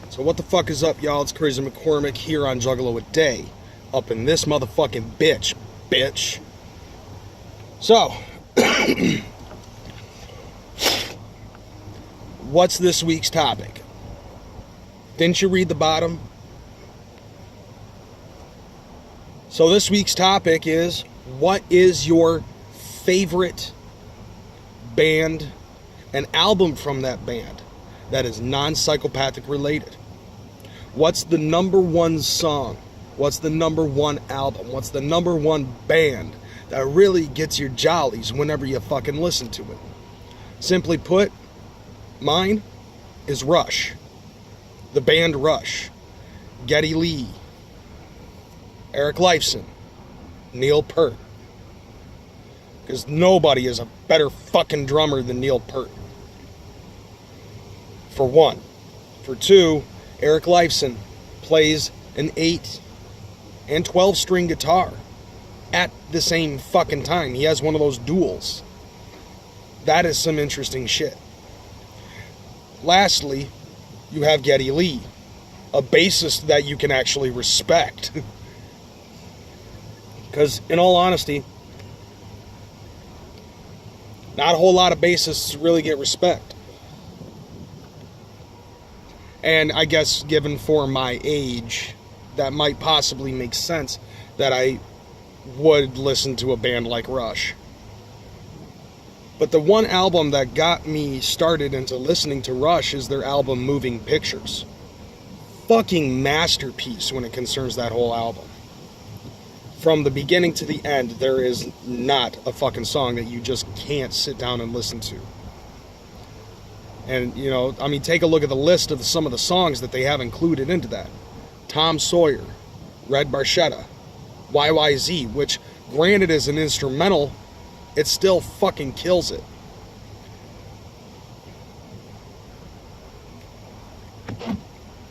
So what the fuck is up, y'all? It's Kreyz McKormik here on Juggalo a Day. Up in this motherfucking bitch. So, what's this week's topic? Didn't you read the bottom? So this week's topic is, what is your favorite band and album from that band that is non-psychopathic related? What's the number one song? What's the number one album? What's the number one band that really gets your jollies whenever you fucking listen to it? Simply put, mine is Rush. The band Rush. Geddy Lee. Eric Lifeson. Neil Peart. Because nobody is a better fucking drummer than Neil Peart. For one. For two, Eric Lifeson plays an 8 and 12 string guitar at the same fucking time. He has one of those duals. That is some interesting shit. Lastly, you have Geddy Lee, a bassist that you can actually respect. Because, in all honesty, not a whole lot of bassists really get respect. And I guess, given for my age, that might possibly make sense that I would listen to a band like Rush. But the one album that got me started into listening to Rush is their album Moving Pictures. Fucking masterpiece when it concerns that whole album. From the beginning to the end, there is not a fucking song that you just can't sit down and listen to. And, you know, I mean, take a look at the list of some of the songs that they have included into that. Tom Sawyer, Red Barchetta, YYZ, which, granted, is an instrumental, it still fucking kills it.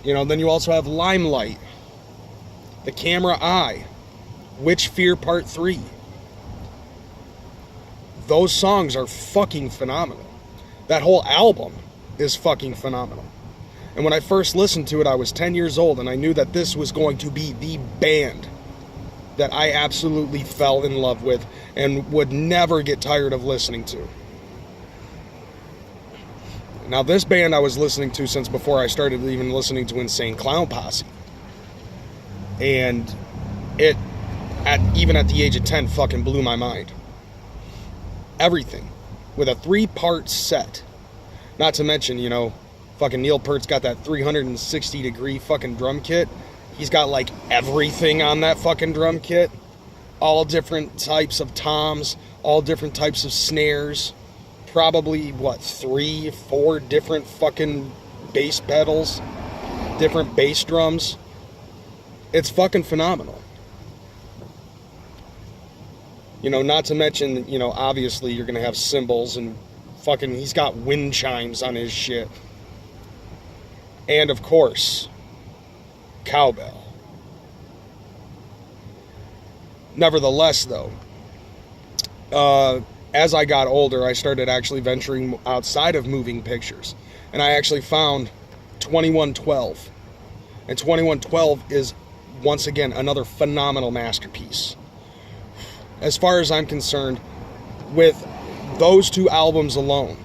You know, then you also have Limelight, The Camera Eye, Witch Fear Part 3. Those songs are fucking phenomenal. That whole album is fucking phenomenal. And when I first listened to it, I was 10 years old, and I knew that this was going to be the band that I absolutely fell in love with and would never get tired of listening to. Now, this band I was listening to since before I started even listening to Insane Clown Posse. And it, even at the age of 10, fucking blew my mind. Everything. With a 3-part set. Not to mention, you know, fucking Neil Peart's got that 360-degree fucking drum kit. He's got, like, everything on that fucking drum kit. All different types of toms. All different types of snares. Probably, 3, 4 different fucking bass pedals. Different bass drums. It's fucking phenomenal. You know, not to mention, you know, obviously you're going to have cymbals and fucking, he's got wind chimes on his shit. And, of course, cowbell. Nevertheless, though, as I got older, I started actually venturing outside of Moving Pictures. And I actually found 2112. And 2112 is, once again, another phenomenal masterpiece. As far as I'm concerned, with those two albums alone,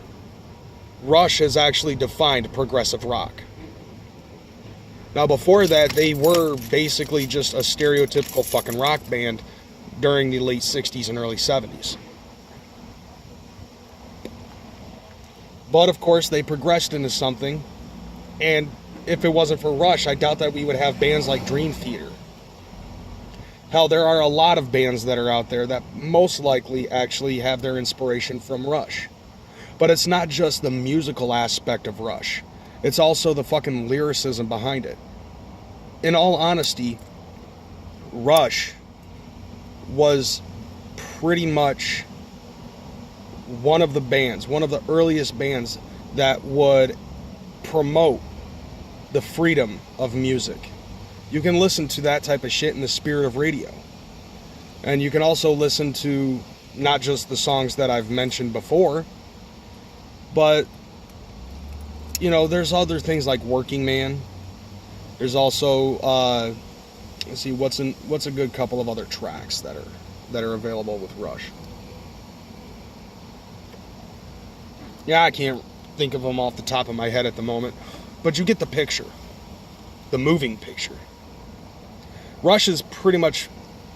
Rush has actually defined progressive rock. Now, before that, they were basically just a stereotypical fucking rock band during the late 60s and early 70s. But, of course, they progressed into something, and if it wasn't for Rush, I doubt that we would have bands like Dream Theater. Hell, there are a lot of bands that are out there that most likely actually have their inspiration from Rush. But it's not just the musical aspect of Rush. It's also the fucking lyricism behind it. In all honesty, Rush was pretty much one of the bands, one of the earliest bands that would promote the freedom of music. You can listen to that type of shit in the spirit of radio. And you can also listen to not just the songs that I've mentioned before, but you know, there's other things like Working Man. There's also, let's see, what's a good couple of other tracks that are available with Rush. Yeah, I can't think of them off the top of my head at the moment, but you get the picture, the moving picture. Rush is pretty much,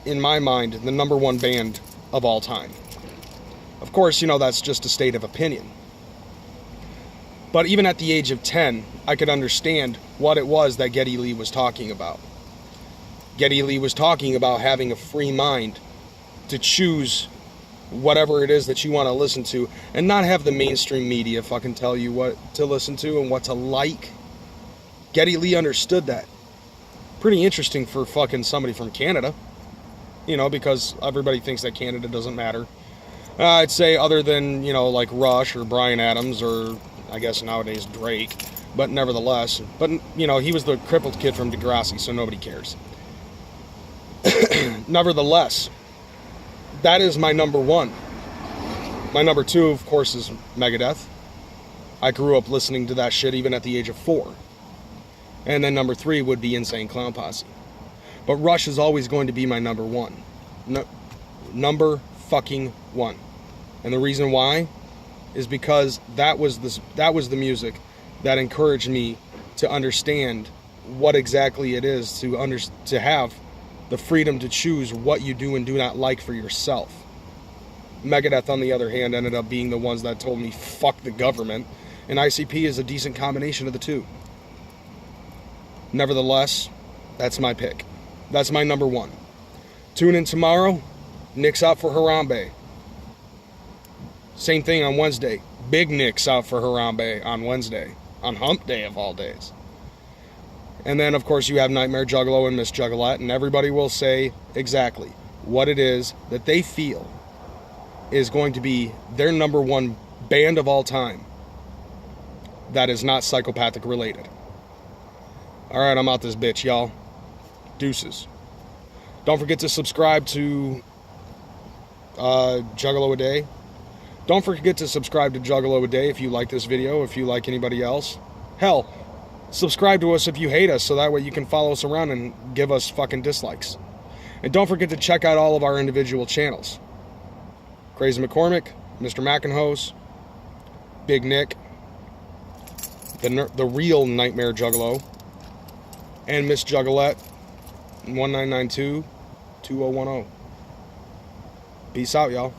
in my mind, the #1 band of all time. Of course, you know, that's just a state of opinion. But even at the age of 10, I could understand what it was that Geddy Lee was talking about. Geddy Lee was talking about having a free mind to choose whatever it is that you want to listen to and not have the mainstream media fucking tell you what to listen to and what to like. Geddy Lee understood that. Pretty interesting for fucking somebody from Canada. You know, because everybody thinks that Canada doesn't matter. I'd say other than, you know, like Rush or Bryan Adams or I guess nowadays Drake. But nevertheless, you know, he was the crippled kid from Degrassi, so nobody cares. Nevertheless, that is my #1. My #2, of course, is Megadeth. I grew up listening to that shit even at the age of 4. And then #3 would be Insane Clown Posse. But Rush is always going to be my #1. Number fucking 1. And the reason why is because that was the music that encouraged me to understand what exactly it is to have the freedom to choose what you do and do not like for yourself. Megadeth, on the other hand, ended up being the ones that told me, fuck the government. And ICP is a decent combination of the two. Nevertheless, that's my pick. That's my #1. Tune in tomorrow. Nick's out for Harambe. Same thing on Wednesday. Big Nick's out for Harambe on Wednesday. On Hump Day of all days. And then, of course, you have Nightmare Juggalo and Miss Juggalette, and everybody will say exactly what it is that they feel is going to be their #1 band of all time that is not psychopathic related. Alright, I'm out this bitch, y'all. Deuces. Don't forget to subscribe to Juggalo a Day. Don't forget to subscribe to Juggalo a Day if you like this video, if you like anybody else. Hell, subscribe to us if you hate us, so that way you can follow us around and give us fucking dislikes. And don't forget to check out all of our individual channels. Kreyz McKormik, Mr. Makanhoes, Big Nick, the Real Nightmare Juggalo, and Miss Juggalette, 1992-2010. Peace out, y'all.